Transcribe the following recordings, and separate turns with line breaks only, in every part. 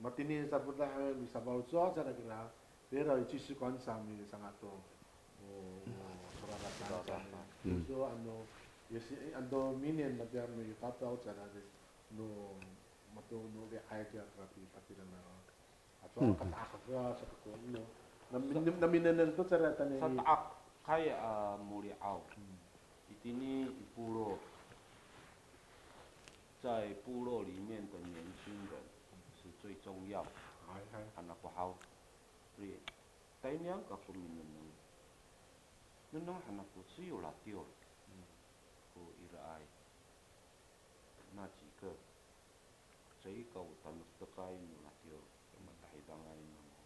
matini sabuta bisa baut so cara kira pero itu si konsam ni sangat tu suara sana so ano yesi ando minen macam ni kata au cara ni no matu no le aja tapi dan atau kata apa satu ko no naminen tu cara tani
sataak kaya muli au itini pulau 在部落里面的年轻人是最重要的。看那不好，所以带两个国民的人，那能看那不只有拉掉了，和伊拉爱那几个，这一个他们都该有拉掉，那么大一当爱那么，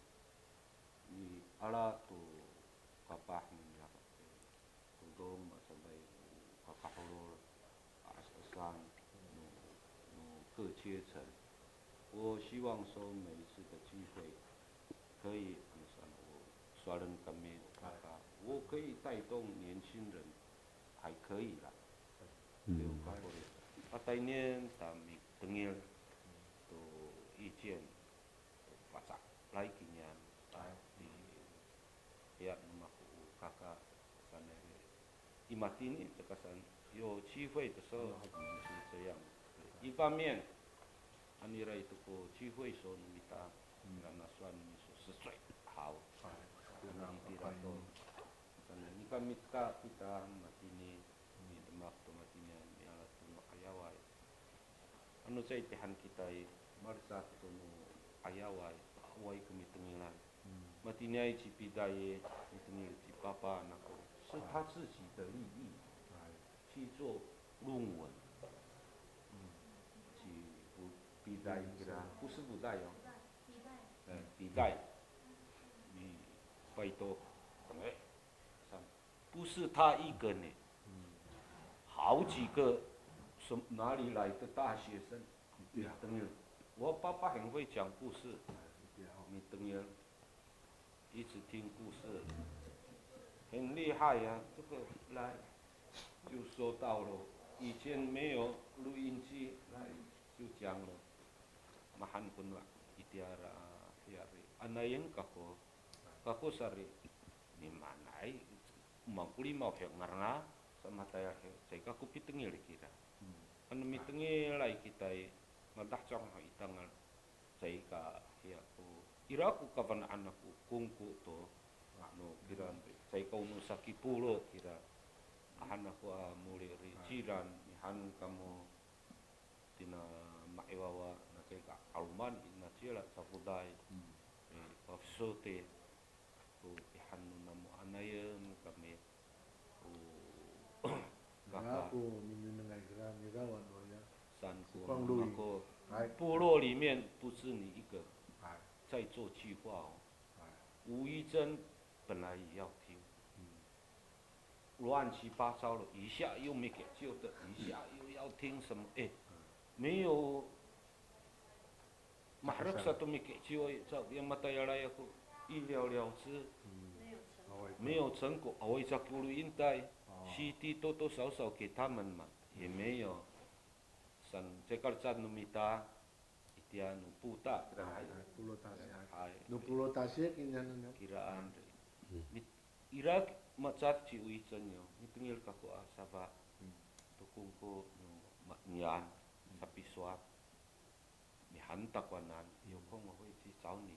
你阿拉都kapah menyak，都都嘛sampai kapah lo asasan。各阶层，我希望说每一次的机会，可以，我刷人干咩，我可以带动年轻人，还可以啦。带年但咪等于都意见，发展来今年，di ya nama kakak sana Imatini terkesan有机会的时候是这样。一方面，安尼来这个聚会说你他，让他算你说是最好，你比他多，你看米卡kita matini, ni demak tu matini, ni alat tu makayawai. Anu saya tihan kita marisa tu ayawai, awai kami tengilan. Matini ai cipidai, matini cipapa anakku, 是他自己的利益去做论文。笔袋不是布袋哦，笔袋，你拜托，不是他一个呢，好几个，哪里来的大学生？等于我爸爸很会讲故事，你等于一直听故事，很厉害呀、这个来就说到了，以前没有录音机，来就讲了。mahan pun lah itiara hiari anayen kako sari ni manai mangkuli mau hek ngarna sama taya hek saya kako pitengil kira anu mitengil lai kita madah cong ha itangal saya ka hiaku iraku kavan anakku kungku to no kira saya kau nu saki pulo kira anakku muli ri jiran han kamu tina maewawa kaya alman ina sila sa budai pafsote ko ihanu namo anayen kami
kakak minungai gram irawan ya
san ko 部落里面不是你一个在做计划哦，吴一珍本来也要听，乱七八糟的，一下又没给救的，一下又要听什么？哎，没有。Mahrab satu mikir jiwa yang mata yalaya aku 一了了之，没有成果。我一直不如应该 CD 多多少少给他们嘛，也没有。san Jakarta numita itian puta
pulo tasik inyan
kiraan Irak macat ci uisan yo mitungil ka ko asaba tukung ko no nyan sapi swat 你很大困难，有空我会去找你。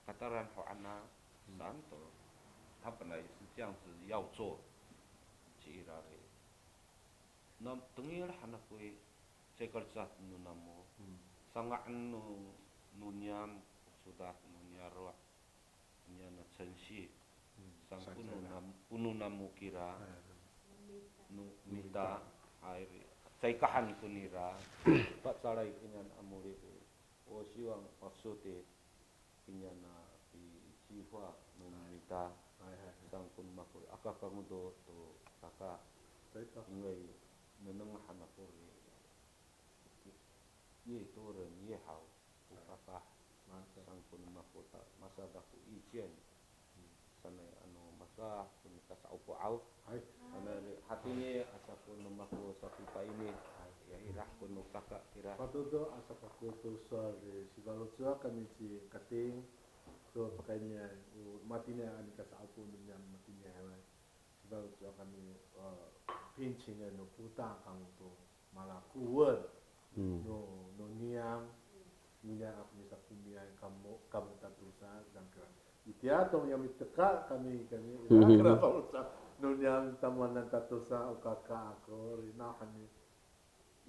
Sekarang Hoana Santo，他本来是这样子要做，去那里。那等于了那个这个在nu namo，sangat nu niam sudah nu nyarwa，niam na censi，sang punu namu kira nu minta air。在kahan kunira, pak salai kinyan amuri, 我希望我说的kinyan na 计划 numita sang kun makuri akakamudo to kaka, 因为能hanap ko 越多人越好，不kaka sang kun makuta masada ko 意见。sana ano maka kunika sa upo au ana hatinya asa ko numako sa pipa ini ya irah kuno kakak irah.
Patudo asa kakuto sa si balotsa kami si kating so pakainya matinya ani kasaupo niya matinya hewan si balotsa kami pinching no puta kang to malakuan no niang niya ako ni sa kumia kamu tatusa dan kira itiatong yang miteka kami ira balotsa no niang tamanan tatusa o kaka ako rina kami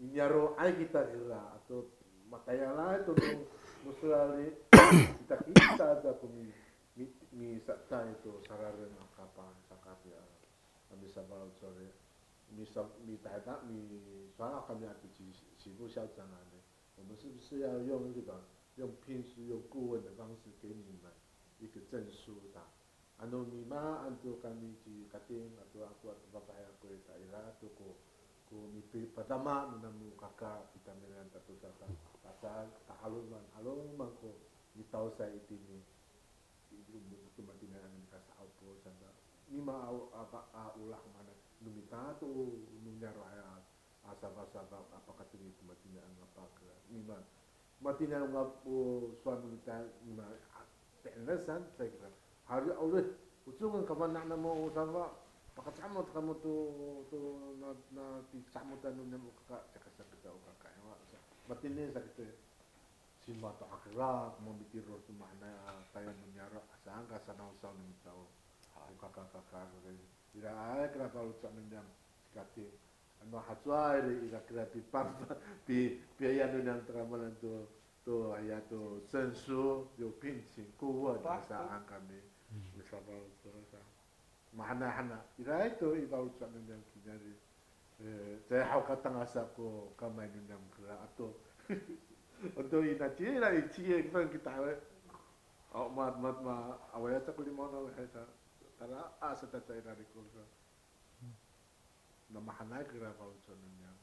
inyaro ay kita ira atau matayala itu muslali kita ada kami mi sakta itu sararan apa sakapia kami sabal sore mi tahta mi soal kami atu sibu xiao jangan de 我们是不是要用这个用聘书用顾问的方式给你们一个证书的anu mima antu kami di kating atau aku atau bapak aku ita ira atau ko mipi pertama menamu kakak kita dengan tatu sata pasal haluman ko mitau saya ini itu mati dengan dikasih apa sanda mima apa ulah mana numita tu nunya raya asal-asal apa kata itu mati dengan apa ke mima mati dengan ngapu suami kita mima teknesan saya kira hari awal ujungan kapan nak nama sama pakacamot kamu tu na ti camotan nun mo kakak cakap kita kakak ya matine sakit si mata akhirat mo bitiro tu mana tayo nunyara asanga sana usaw ni tao kakak ira ay kira pa utsa nang sikati ano hatswa ira kira pi pam pi ya nun tramalan tu aya tu sensu yo pinching kuwa sa kami bisa terus mahana ira itu ibau sa nang kinyari saya hau katang asa ko kamay nang kira atau untuk inaci lah ici yang kita oh mat awalnya tak lima orang saya karena asa tak cari dari kultur nama hana kira bau sa nang